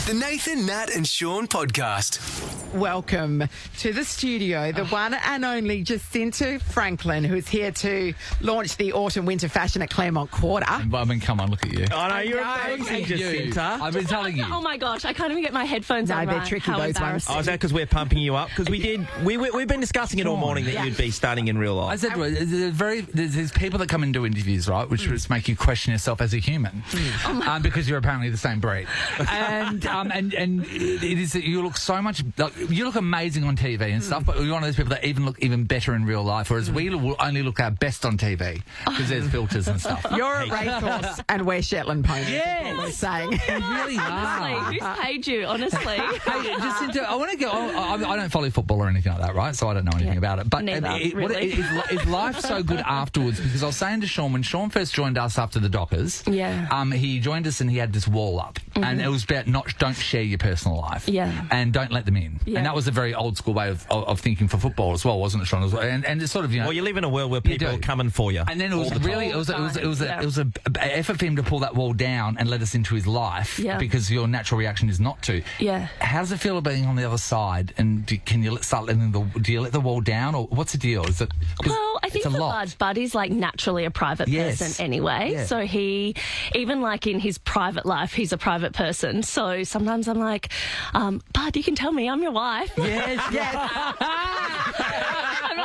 The Nathan, Nat and Shaun podcast. Welcome to the studio, the one and only Jesinta Franklin, who's here to launch the autumn-winter fashion at Claremont Quarter. I mean, come on, look at you. Oh, no, you're amazing, Jesinta. I've been telling you. Oh, my gosh, I can't even get my headphones on. they're tricky, How those ones. Oh, is that because we're pumping you up? Because we've been discussing it all morning that you'd be starting in real I life. said, there's people that come and do interviews, right, which just make you question yourself as a human, because you're apparently the same breed, and it is that you look so much, you look amazing on TV and stuff, but you're one of those people that even look even better in real life, whereas we will only look our best on TV because there's filters and stuff. You're a racehorse and we're Shetland ponies. Yes. We're saying. You really are. Honestly, who's paid you, honestly? Hey, Jesinta, I want to go. I don't follow football or anything like that, right? So I don't know anything about it. But Neither, really. is life so good afterwards? Because I was saying to Shaun, when Shaun first joined us after the Dockers, he joined us and he had this wall up, and it was about don't share your personal life, and don't let them in, and that was a very old school way of thinking for football as well, wasn't it, Shaun? And it's sort of, Well, you live in a world where people are coming for you. And then it was an effort for him to pull that wall down and let us into his life, because your natural reaction is not to. Yeah. How does it feel about being on the other side? And do you let the wall down, or what's the deal? Is it? Well, I think for Buddy's like naturally a private person anyway. Yeah. So he, even like in his private life, he's a private person. So sometimes I'm like, Bud, you can tell me I'm your wife. Yes.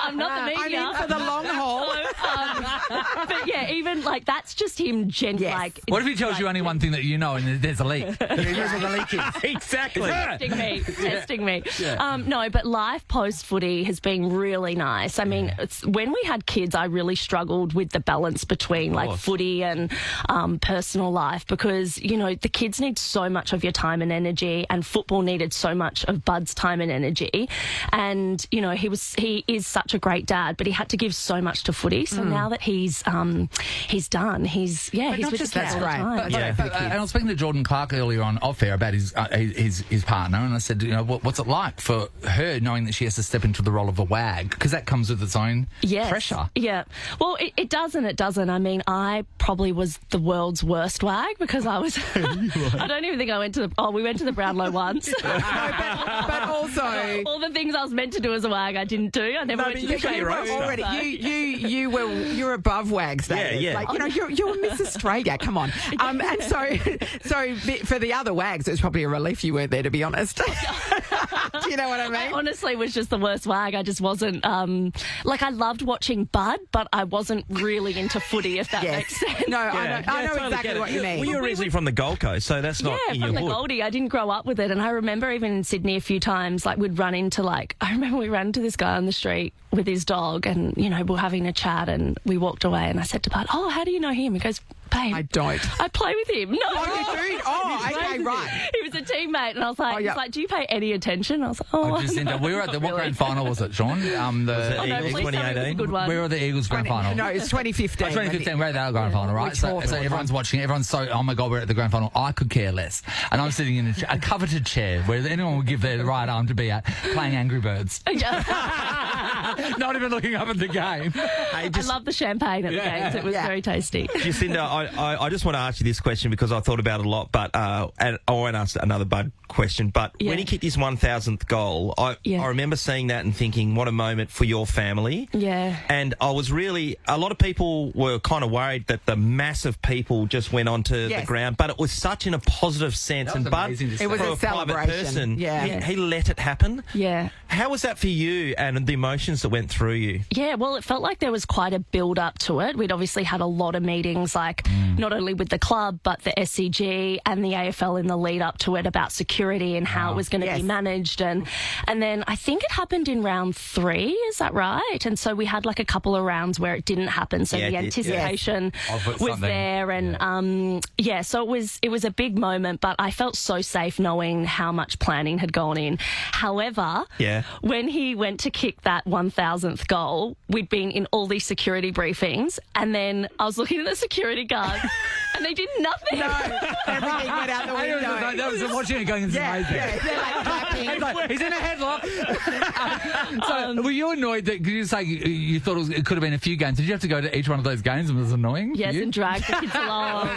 I'm not the media. I'm in for the long haul. But yeah, even like that's just him like. What if he tells you only one thing that you know and there's a leak? Here's where the leak is. Exactly. Testing me. Yeah. No, but life post-footy has been really nice. I mean, when we had kids, I really struggled with the balance between like footy and personal life, because, you know, the kids need so much of your time and energy, and football needed so much of Bud's time and energy. And, you know, he is such a great dad, but he had to give so much to footy. So now that he's done, he's with his kids all the time. And I was speaking to Jordan Clark earlier on off air about his partner, and I said, you know, what's it like for her knowing that she has to step into the role of a wag, because that comes with its own pressure. Yeah. Well, it does and it doesn't. I mean, I probably was the world's worst wag, because I was. I don't even think I went to we went to the Brownlow once. but also all the things I was meant to do as a wag, I didn't do. I never went to the you were already. you're above wags. Yeah. Like, you know, you're Miss Australia. Come on. And so for the other wags, it's probably a relief you weren't there, to be honest. Do you know what I mean? I honestly was just the worst wag. I just wasn't like, I loved watching Bud, but I wasn't really into footy, if that makes sense. No, I know totally exactly what you mean. Well, you're originally from the Gold Coast, so that's not in your from the hood. Goldie. I didn't grow up with it, and I remember even in Sydney a few times, like we'd run into I remember we ran into this guy on the street with his dog, and, you know, we were having a chat, and we walked away, and I said to Bud, "Oh, how do you know him?" He goes, "Babe, I don't. I play with him." No. Oh, you do? Oh, okay, right. He was a teammate, and I was like, he's like, "Do you pay any attention?" I was like, "Oh, Jacinta, we were at the what grand final was it, Shaun? The Eagles 2018. Good one. Where were the Eagles grand final? No, it's 2015. 2015, we're at the grand final, right? So everyone's watching, everyone's so, oh my God, we're at the grand final. I could care less. And I'm sitting in a coveted chair where anyone would give their right arm to be at, playing Angry Birds. Not even looking up at the game. I love the champagne at the games. It was very tasty. Jacinta, I just want to ask you this question because I thought about it a lot, but and I won't ask another Bud question. But when he kicked his 1,000th goal, I remember seeing that and thinking, what a moment for your family. Yeah. And I was really, a lot of people were kind of worried that the mass of people just went onto the ground, but it was such in a positive sense. And Bud, it was for a private celebration. person, he let it happen. Yeah. How was that for you and the emotions that went through you? Yeah, well, it felt like there was quite a build-up to it. We'd obviously had a lot of meetings, like not only with the club, but the SCG and the AFL in the lead-up to it about security and how it was going to be managed. And then I think it happened in round 3, is that right? And so we had like a couple of rounds where it didn't happen. So the anticipation was there. And so it was a big moment, but I felt so safe knowing how much planning had gone in. However, when he went to kick that 1,000th goal, we'd been in all these security briefings, and then I was looking at the security guard and they did nothing. No, everything went out the window. That was watching it going, it's amazing. Yeah, they're like clapping. He's like, he's in a headlock. So, were you annoyed that, because you say you thought it could have been a few games? Did you have to go to each one of those games and it was annoying? Yes, for you? and drag the kids along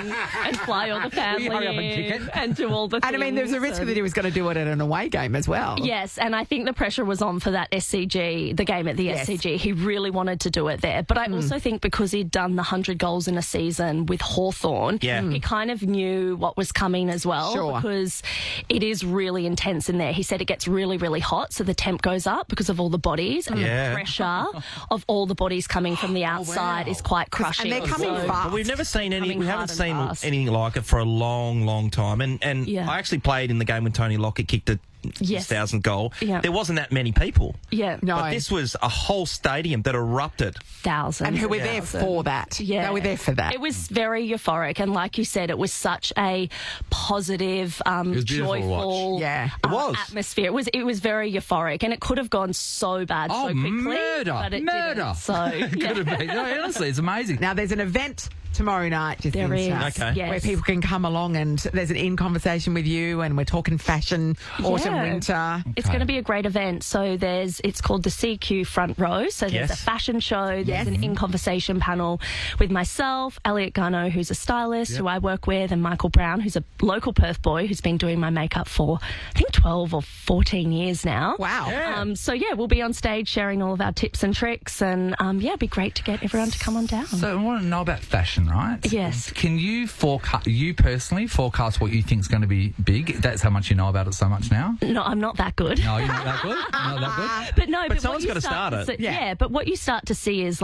and fly all the family hurry up and kick in it? and do all the things. And I mean, there's a risk that he was going to do it at an away game as well. Yes, and I think the pressure was on for that SCG, the game at the SCG. He really wanted to do it there. But I also think because he'd done the 100 goals in a season with Hawthorn, he kind of knew what was coming as well. Sure. Because it is really intense in there. He said it gets really, really hot, so the temp goes up because of all the bodies, and the pressure of all the bodies coming from the outside is quite crushing. And they're coming fast. But we've never seen we haven't seen fast. anything like it for a long, long time. And I actually played in the game when Tony Lockett kicked a 1,000 goal. Yeah. There wasn't that many people. Yeah. No. But this was a whole stadium that erupted. Thousands. And who were there for that. Yeah. They were there for that. It was very euphoric. And like you said, it was such a positive, was beautiful to joyful watch. atmosphere. It was very euphoric. And it could have gone so bad so quickly. Murder. But it Murder. didn't. So, Could have been. No, honestly, it's amazing. Now, there's an event tomorrow night, Jesinta, There is, Okay. yes. where people can come along, and there's an in-conversation with you, and we're talking fashion, autumn, winter. It's going to be a great event. So it's called the CQ Front Row. So there's a fashion show. There's an in-conversation panel with myself, Elliot Garno, who's a stylist who I work with, and Michael Brown, who's a local Perth boy who's been doing my makeup for, I think, 12 or 14 years now. Wow. We'll be on stage sharing all of our tips and tricks, and it'd be great to get everyone to come on down. So I want to know about fashion, right? Yes. Can you personally forecast what you think is going to be big? That's how much you know about it so much now? No, I'm not that good. No, you're not that good? Not that good? But someone's got to start it. Yeah, but what you start to see is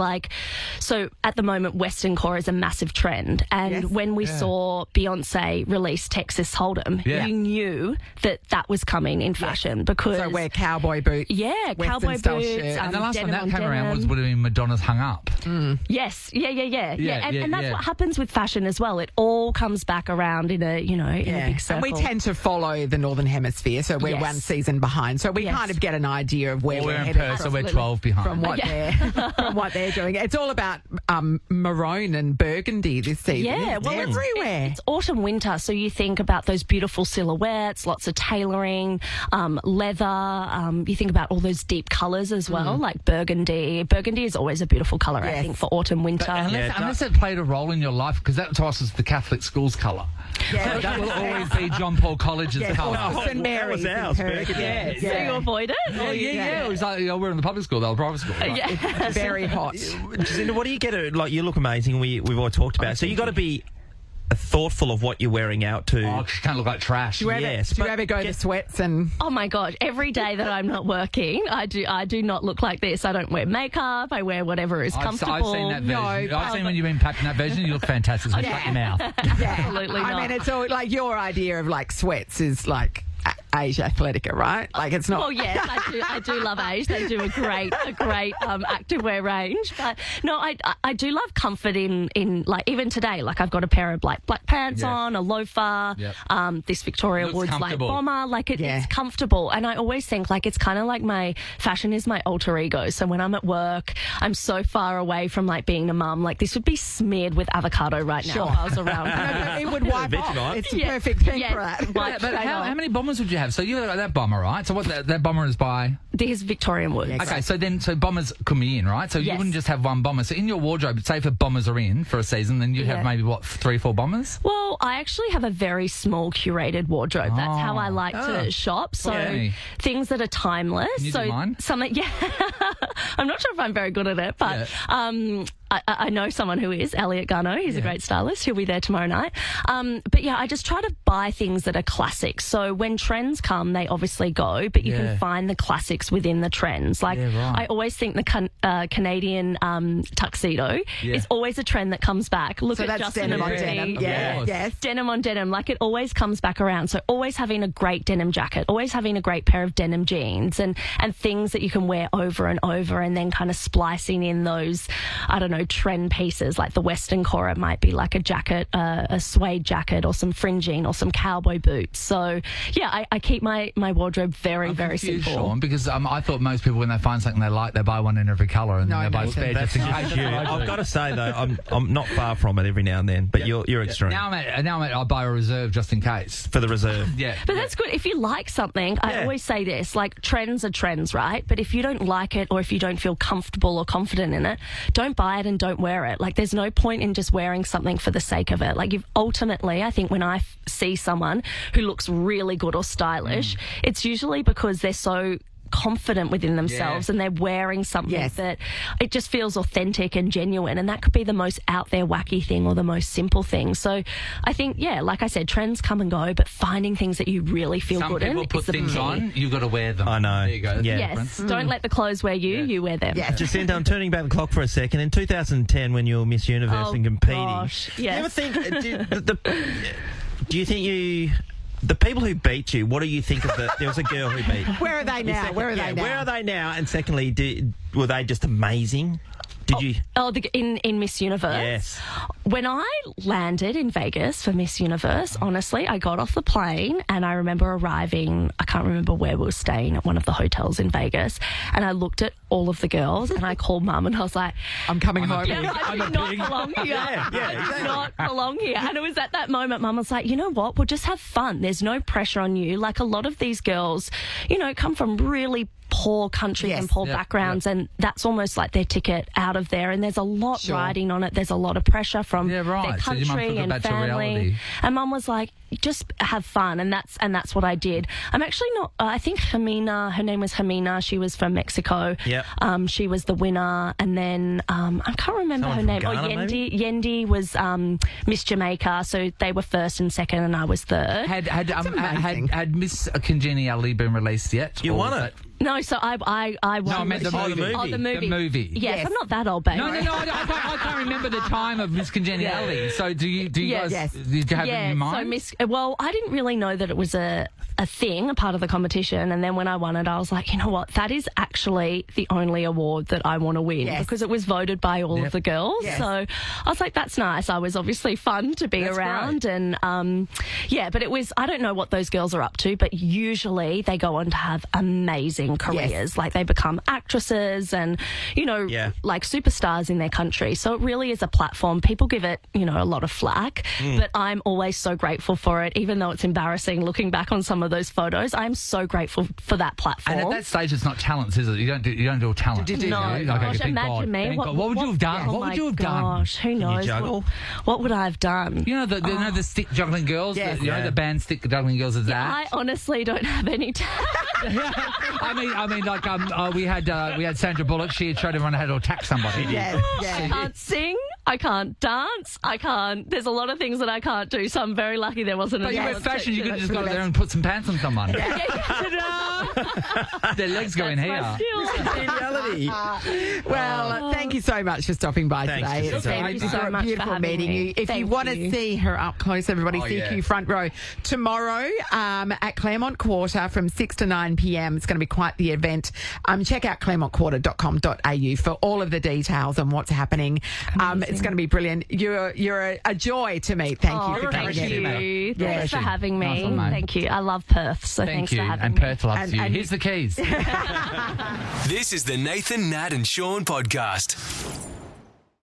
so at the moment, Western core is a massive trend. And when we saw Beyonce release Texas Hold'em, you knew that was coming in fashion because... So wear cowboy boots. Yeah, Western cowboy style boots. shirt. And the last time denim that on came around denim. would have been Madonna's Hung Up. Yes, yeah. And that's yeah. what happens with fashion as well. It all comes back around in a big circle. And we tend to follow the Northern Hemisphere, so we're one season behind. So we kind of get an idea of where we're in headed. Perth, so we're 12 behind. From what they're doing. It's all about maroon and burgundy this season. Yeah, well, everywhere. It's autumn, winter, so you think about those beautiful silhouettes, lots of tailoring, leather. You think about all those deep colours as well, like burgundy. Burgundy is always a beautiful colour, I think, for autumn, winter. Unless it played a role in your life, because that to us is the Catholic school's colour. Yeah, So that will always be John Paul College's colour. St Mary's. That was ours, Yeah. So you avoid it? Yeah. It was like, we're in the public school, they were private school. Right? It's very hot. Jacinta, what do you get? You look amazing. We've all talked about it. So you got to be thoughtful of what you're wearing out to. Oh, you can't look like trash. Do you ever go to sweats and... Oh my God, every day that I'm not working, I do not look like this. I don't wear makeup. I wear whatever is comfortable. I've seen that version. I've seen when you've been packed in that version, you look fantastic. So shut your mouth. Absolutely not. I mean, it's all like your idea of sweats is Age Athletica, right? It's not... Well, yes, I do love Age. They do a great activewear range. But no, I do love comfort in even today. I've got a pair of black pants on, a loafer, this Victoria Woods bomber. It's comfortable. And I always think it's kind of like my fashion is my alter ego. So when I'm at work, I'm so far away from being a mum. This would be smeared with avocado right now if I was around. But it would wipe off. It's the perfect thing for that. But how many bombers would you have? So you got that bomber, right? So what that bomber is by? There's Victorian Woods. Okay, so bombers come in, right? So you wouldn't just have one bomber. So in your wardrobe, say if bombers are in for a season, then you have maybe 3, 4 bombers? Well, I actually have a very small curated wardrobe. That's how I like to shop. So things that are timeless. Can you do mine? Something, I'm not sure if I'm very good at it, but I know someone who is, Elliot Garno. He's a great stylist. He'll be there tomorrow night. But I just try to buy things that are classics. So when trends come, they obviously go, but you can find the classics within the trends. I always think the Canadian tuxedo is always a trend that comes back. Look at Justin denim on Mooney. denim. Yes. Denim on denim. It always comes back around. So always having a great denim jacket, always having a great pair of denim jeans and things that you can wear over and over, and then kind of splicing in those, trend pieces, like the Western core. It might be like a jacket, a suede jacket, or some fringing, or some cowboy boots. So, yeah, I keep my wardrobe very, very simple. Sean, because I thought most people, when they find something they like, they buy one in every colour, and then they buy a spare just in case. I've got to say, though, I'm not far from it every now and then, but you're extreme. Now I buy a reserve just in case. For the reserve. Yeah. But that's good. If you like something, I always say this, like, trends are trends, right? But if you don't like it, or if you don't feel comfortable or confident in it, don't buy it and don't wear it. Like, there's no point in just wearing something for the sake of it. Like, ultimately, I think when I see someone who looks really good or stylish, it's usually because they're so confident within themselves and they're wearing something that it just feels authentic and genuine, and that could be the most out there wacky thing or the most simple thing. So I think, like I said, trends come and go, but finding things that you really feel good in. Some people put things on, you've got to wear them. I know. There you go. Yes. Don't let the clothes wear you, you wear them. Yes. Jacinta, I'm turning back the clock for a second. In 2010, when you were Miss Universe and competing, gosh, yes. do you ever think, do you think the people who beat you, what do you think of there was a girl who beat you? Where are they now? Where are they now? And secondly, were they just amazing? Did you? In Miss Universe? Yes. When I landed in Vegas for Miss Universe, honestly, I got off the plane and I remember arriving, I can't remember where we were staying, at one of the hotels in Vegas, and I looked at all of the girls and I called Mum and I was like, I'm coming home. Yeah, I do not belong here. I do not belong here. And it was at that moment Mum was like, you know what, we'll just have fun. There's no pressure on you. Like, a lot of these girls, come from really poor countries and poor backgrounds, and that's almost like their ticket out of there, and there's a lot riding on it. There's a lot of pressure from their country and family, and Mum was like, just have fun, and that's what I did. I'm actually not, I think Hermina, her name was Hermina, she was from Mexico. She was the winner, and then I can't remember her name. Yendi was Miss Jamaica, so they were first and second and I was third. Had Miss Congeniality been released yet? You won it. No, so I won. No, I meant the movie. Oh, the movie. The movie. Yes, I'm not that old, baby. No, I can't remember the time of Miss Congeniality. So do you guys, did you have it in mind? So well, I didn't really know that it was a thing, a part of the competition, and then when I won it, I was like, you know what, that is actually the only award that I want to win, because it was voted by all of the girls. So I was like, that's nice. I was obviously fun to be around, and but it was, I don't know what those girls are up to, but usually they go on to have amazing careers. Like, they become actresses and like superstars in their country. So it really is a platform. People give it a lot of flack, but I'm always so grateful for it, even though it's embarrassing looking back on some of those photos. I'm so grateful for that platform. And at that stage, it's not talents, is it? You don't do talent. No, gosh, imagine me. What would you have done? What would you have done? Gosh, who knows? What would I have done? The stick juggling girls. The band stick juggling girls. Is that? I honestly don't have any talent. I mean, like we had Sandra Bullock. She had showed everyone how to attack somebody. I can't sing. I can't dance. I can't. There's a lot of things that I can't do. So I'm very lucky there wasn't. But you wear fashion. You could just go there and put some pants on someone. Their legs go in here. Reality. Well, thank you so much for stopping by today. It's thank you so much beautiful for meeting you. If you want to see her up close, everybody, CQ front row tomorrow at Claremont Quarter from 6 to 9 p.m. It's going to be quite the event. Check out claremontquarter.com.au for all of the details on what's happening. It's going to be brilliant. You're a joy to meet. Thank you for coming in. Thanks for having me. Thank you. I love Perth, so thanks for having me. And Perth loves you. Here's the keys. This is the Nathan, Nat and Shaun podcast.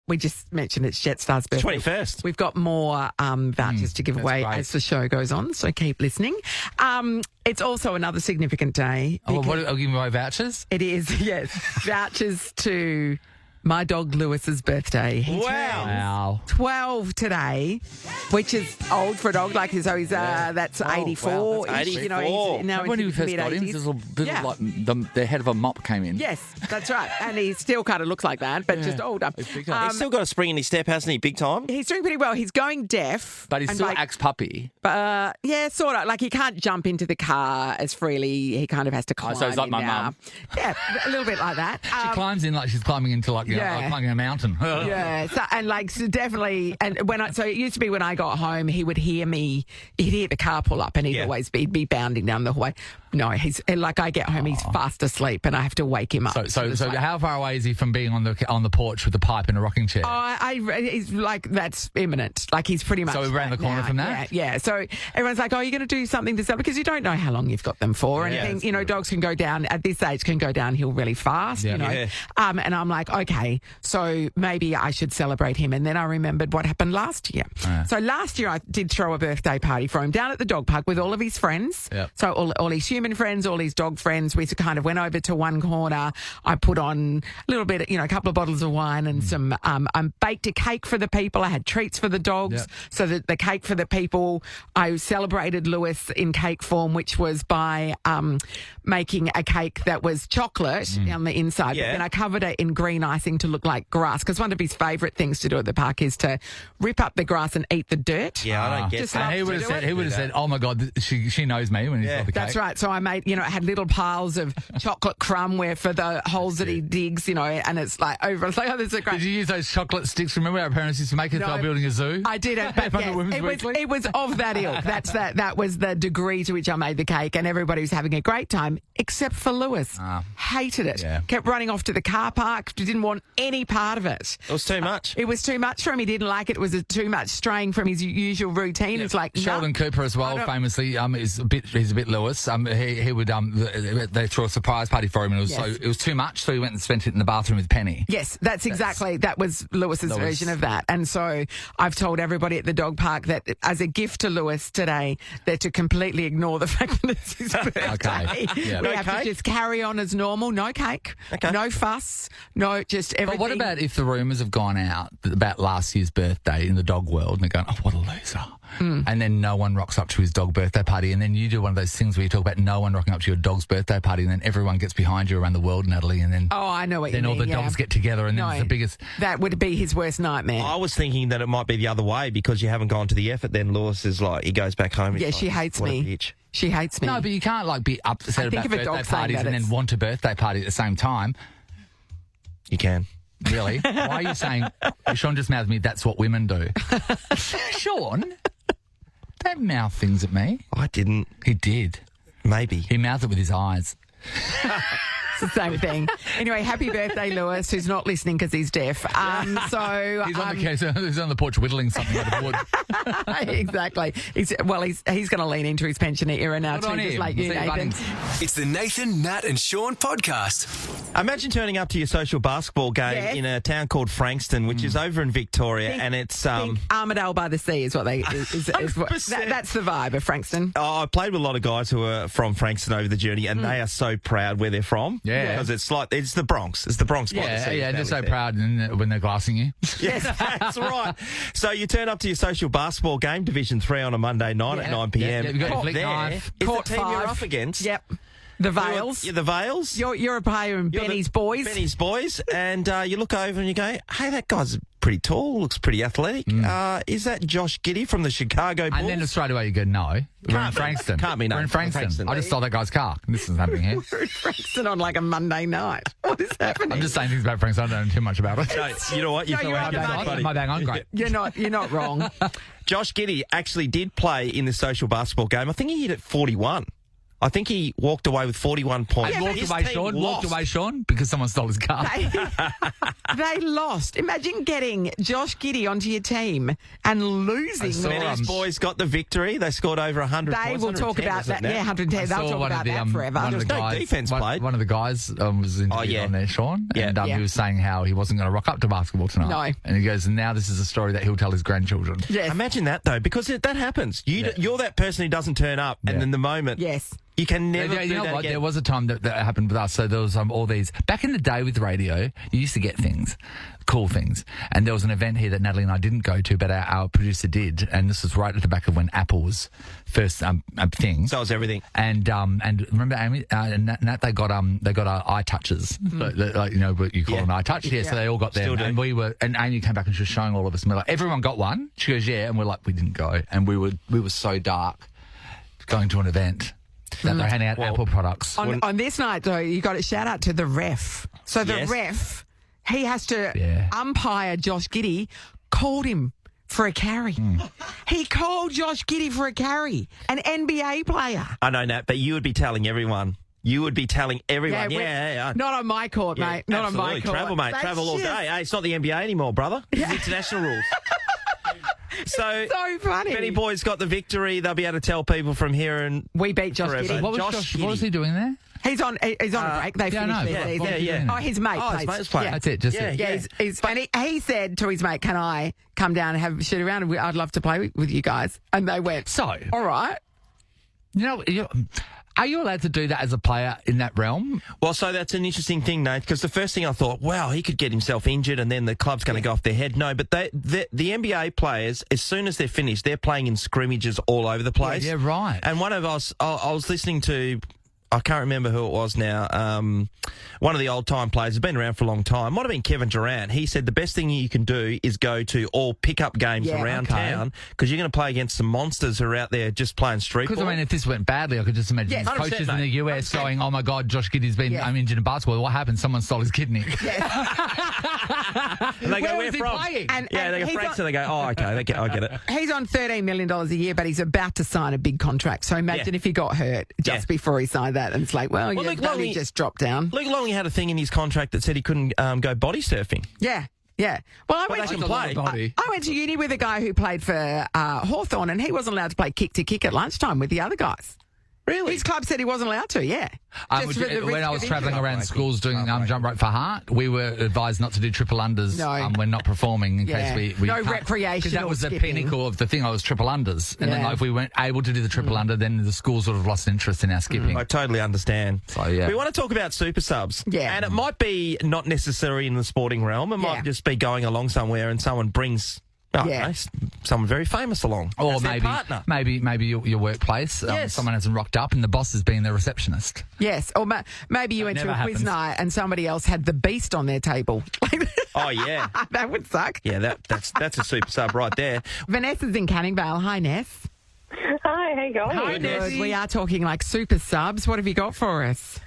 We just mentioned it's Jetstar's birthday. 21st. We've got more vouchers to give away as the show goes on, so keep listening. It's also another significant day. I'll give away vouchers? It is, yes. Vouchers to my dog Lewis's birthday. He turns 12 today, which is old for a dog. Like, so he's that's 84. Wow, that's 84. You know, he's, now when he's we first got him, mid-80s. like the head of a mop came in. Yes, that's right. And he still kind of looks like that, but just older. He's still got a spring in his step, hasn't he? Big time. He's doing pretty well. He's going deaf. But he's still ex-puppy. But yeah, sort of. Like, he can't jump into the car as freely. He kind of has to climb so he's like in my now. mum. Yeah, a little bit like that. She climbs in like she's climbing into like like climbing a mountain. Yeah, so definitely, and so it used to be when I got home, he would hear me. He'd hear the car pull up, and he'd be bounding down the hallway. No, he's like I get home, he's fast asleep, and I have to wake him up. So how far away is he from being on the porch with the pipe in a rocking chair? He's like that's imminent. Like he's pretty much. So around the corner from that. Yeah. So everyone's like, "Oh, you're going to do something this up," because you don't know how long you've got them for, and dogs can go down at this age can go downhill really fast. Yeah. You know, and I'm like, okay, so maybe I should celebrate him. And then I remembered what happened last year. So last year I did throw a birthday party for him down at the dog park with all of his friends. Yep. So all his human friends, all his dog friends. We kind of went over to one corner. I put on a little bit, a couple of bottles of wine and some. I baked a cake for the people. I had treats for the dogs. Yep. So that the cake for the people, I celebrated Lewis in cake form, which was by making a cake that was chocolate on the inside. Yeah. But then I covered it in green icing to look like grass, because one of his favourite things to do at the park is to rip up the grass and eat the dirt. Yeah, I don't get that. He would have said, "Oh my God, she knows me," when he saw the cake. That's right. So I made, it had little piles of chocolate crumb where for the holes that he digs, and it's like over. It's like, oh, this is great. Did you use those chocolate sticks? Remember our parents used to make it while building a zoo? I did it, but it was of that ilk. That was the degree to which I made the cake, and everybody was having a great time except for Lewis. Hated it. Yeah. Kept running off to the car park. Didn't want any part of it. It was too much. It was too much for him. He didn't like it. It was too much straying from his usual routine. It's like Sheldon Cooper as well, famously, he's a bit Lewis. He would they threw a surprise party for him, and it was too much. So he went and spent it in the bathroom with Penny. Yes, that was Lewis's version of that. And so I've told everybody at the dog park that as a gift to Lewis today, they're to completely ignore the fact that it's his birthday. Okay. Yeah. We have to just carry on as normal. No cake. Okay. No fuss. No, just everything. But what about if the rumours have gone out about last year's birthday in the dog world, and they're going, "Oh, what a loser." And then no one rocks up to his dog birthday party, and then you do one of those things where you talk about no one rocking up to your dog's birthday party, and then everyone gets behind you around the world, Natalie, and then I know what you mean. Then all the dogs get together, and then it's the biggest. That would be his worst nightmare. I was thinking that it might be the other way, because you haven't gone to the effort. Then Lewis is like, he goes back home. Yeah, she hates me. She hates me. No, but you can't be upset about birthday parties and then want a birthday party at the same time. You can. Really? Why are you saying? Sean just mouthed me. That's what women do. Sean. Don't mouth things at me. I didn't. He did. Maybe. He mouthed it with his eyes. It's the same thing. Anyway, happy birthday, Lewis, who's not listening because he's deaf. So he's on the case. He's on the porch whittling something out of wood. Exactly. He's going to lean into his pensioner era now too, just like you, Nathan. It's the Nathan, Nat and Sean podcast. Imagine turning up to your social basketball game in a town called Frankston, which is over in Victoria, and it's Armadale by the Sea is what they. That's the vibe of Frankston. Oh, I played with a lot of guys who are from Frankston over the journey, and they are so proud where they're from. Yeah, because it's the Bronx. It's the Bronx. Yeah, and they're so proud when they're glassing you. Yes, that's right. So you turn up to your social basketball game, Division 3 on a Monday night at 9 p.m. You've got your flick knife. Is the team you're up against? Yep. The Vales. The Vales. You're a player in Benny's Boys. Benny's Boys. And you look over and you go, hey, that guy's pretty tall, looks pretty athletic. Is that Josh Giddey from the Chicago Bulls? And then straight away you go, no. We're in Frankston. Can't be no. We're in Frankston. I just stole that guy's car. This is happening here. We're in Frankston on like a Monday night. What is happening? I'm just saying things about Frankston. I don't know too much about it. No, you know what? My bang on, great. You're not wrong. Josh Giddey actually did play in the social basketball game. I think he hit at 41. I think he walked away with 41 points. Walked away, Sean, because someone stole his car. They lost. Imagine getting Josh Giddey onto your team and losing. Benny's Boys got the victory. They scored over 100 points. They will talk about that. Yeah, 110. They'll talk about that forever. There's no defence played. One of the guys was interviewed on there, Sean, and he was saying how he wasn't going to rock up to basketball tonight. No. And he goes, and now this is a story that he'll tell his grandchildren. Yes. Imagine that, though, because that happens. You're that person who doesn't turn up, and then the moment... Yes. You can never do that again. There was a time that happened with us. So there was all these... Back in the day with radio, you used to get things, cool things. And there was an event here that Natalie and I didn't go to, but our producer did. And this was right at the back of when Apple was first thing. So was everything. And remember, Amy, Nat, they got eye touches. Like, you know, what you call an eye touch. Yeah, so they all got them. And and Amy came back and she was showing all of us. And we're like, everyone got one? She goes, yeah. And we're like, we didn't go. And we were so dark going to an event that they're handing out Apple products. On this night, though, you got a shout out to the ref. So the ref he has to umpire Josh Giddey, called him for a carry. He called Josh Giddey for a carry, an NBA player. I know, Nat, but you would be telling everyone. You would be telling everyone. Yeah. Not on my court, mate. Not absolutely. on my court. Travel, mate. That's Travel all day. Hey, it's not the NBA anymore, brother. It's international rules. So funny. Benny Boy's got the victory. They'll be able to tell people from here and we beat Josh forever. Giddey. What was he doing there? He's on a break. They finished their season. Oh, his mate plays. His mate's playing. That's it. Just it. And he said to his mate, "Can I come down and have a shoot around? I'd love to play with you guys." And they went, "So, all right." Are you allowed to do that as a player in that realm? Well, so that's an interesting thing, Nate, because the first thing I thought, wow, he could get himself injured and then the club's going to go off their head. No, but the NBA players, as soon as they're finished, they're playing in scrimmages all over the place. Yeah, right. And I was listening to, I can't remember who it was now, one of the old-time players has been around for a long time. Might have been Kevin Durant. He said the best thing you can do is go to all pickup games around town because you're going to play against some monsters who are out there just playing street ball. Because, if this went badly, I could just imagine coaches in the US going, oh, my God, Josh Giddey's been injured in basketball. What happened? Someone stole his kidney. And they go, where from? Playing? They go, France, and they go, oh, okay, I get it. He's on $13 million a year, but he's about to sign a big contract. So imagine if he got hurt just before he signed that and it's like, Luke Longley just dropped down. Luke Longley had a thing in his contract that said he couldn't go body surfing. Yeah. Well, I went to uni with a guy who played for Hawthorn, and he wasn't allowed to play kick-to-kick at lunchtime with the other guys. Really? His club said he wasn't allowed to, when I was travelling around schools doing jump rope for heart, we were advised not to do triple unders when not performing in case we no recreational because that was skipping. The pinnacle of the thing. I was triple unders, and then if we weren't able to do the triple under, then the schools sort of lost interest in our skipping. I totally understand. So we want to talk about super subs, and it might be not necessary in the sporting realm. It might just be going along somewhere and someone brings. Someone very famous along. Or maybe your workplace. Someone hasn't rocked up and the boss has been the receptionist. Yes, or maybe you went to a quiz night and somebody else had the beast on their table. Oh, yeah. That would suck. Yeah, that's a super sub right there. Vanessa's in Canning Vale. Hi, Ness. Hi, how you going? Hi, Ness. We are talking like super subs. What have you got for us?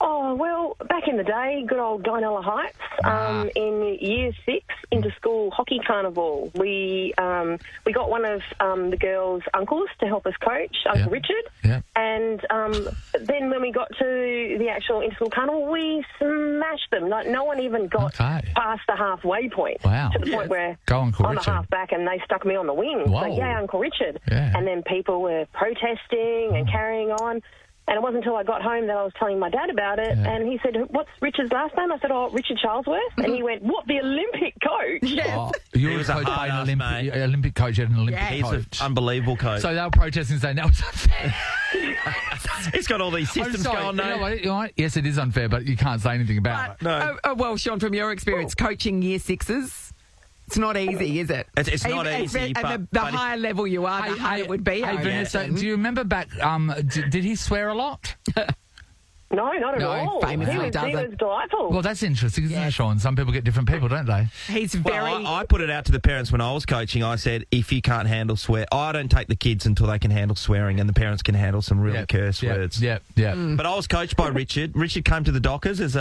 Oh, well, back in the day, good old Dinella Heights, in Year 6, inter-school hockey carnival. We got one of the girls' uncles to help us coach, Uncle Richard. Yeah. And then when we got to the actual inter-school carnival, we smashed them. Like, no one even got past the halfway point. Wow. To the point where I'm a half back and they stuck me on the wing. Whoa. So, yeah, Uncle Richard. Yeah. And then people were protesting and carrying on. And it wasn't until I got home that I was telling my dad about it, and he said, what's Richard's last name? I said, Richard Charlesworth. And he went, what, the Olympic coach? Yes. You was a Olympic coach at an Olympic coach. He's an unbelievable coach. So they were protesting saying that was unfair. He's got all these systems going on. You know what? Yes, it is unfair, but you can't say anything about it. No. Well, Sean, from your experience coaching Year 66, it's not easy, is it? It's not easy. And the higher level you are, the harder it would be. Hey, Vanessa, do you remember back, did he swear a lot? No, not at all. Famously he was delightful. Well, that's interesting, isn't it, Sean? Some people get different people, don't they? He's very... Well, I put it out to the parents when I was coaching. I said, if you can't handle swear... I don't take the kids until they can handle swearing and the parents can handle some really curse words. Yeah. But I was coached by Richard. Richard came to the Dockers as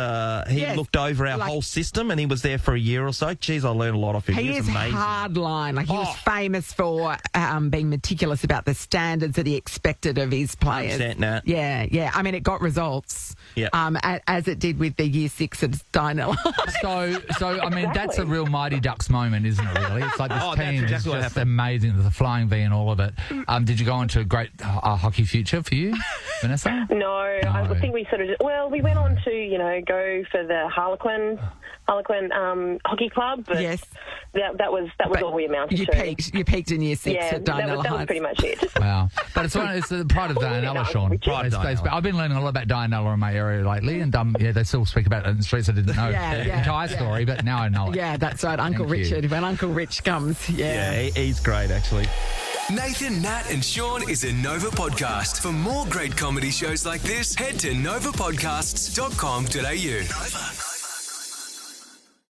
he looked over our whole system and he was there for a year or so. Geez, I learned a lot off him. He is amazing. hard line. He was famous for being meticulous about the standards that he expected of his players. 100%, Nat. Yeah. I mean, it got results. Yeah. As it did with the Year 6 at Dinella. So I mean, that's a real Mighty Ducks moment, isn't it, really? It's like this team is just amazing, the flying V and all of it. Did you go on to a great hockey future for you, Vanessa? No, I think we sort of... Well, we went on to, go for the Harlequin Hockey Club, but that was all we amounted to. You peaked in Year 6 at Dinella. That was pretty much it. Wow. But it's the pride of Dinella, Sean. I've been learning a lot about Dinella in my area lately, and they still speak about it in the streets. I didn't know the entire story, but now I know it. Yeah, that's right. Uncle Richard. When Uncle Rich comes. Yeah, he's great, actually. Nathan, Nat and Sean is a Nova podcast. For more great comedy shows like this, head to novapodcasts.com.au. Nova.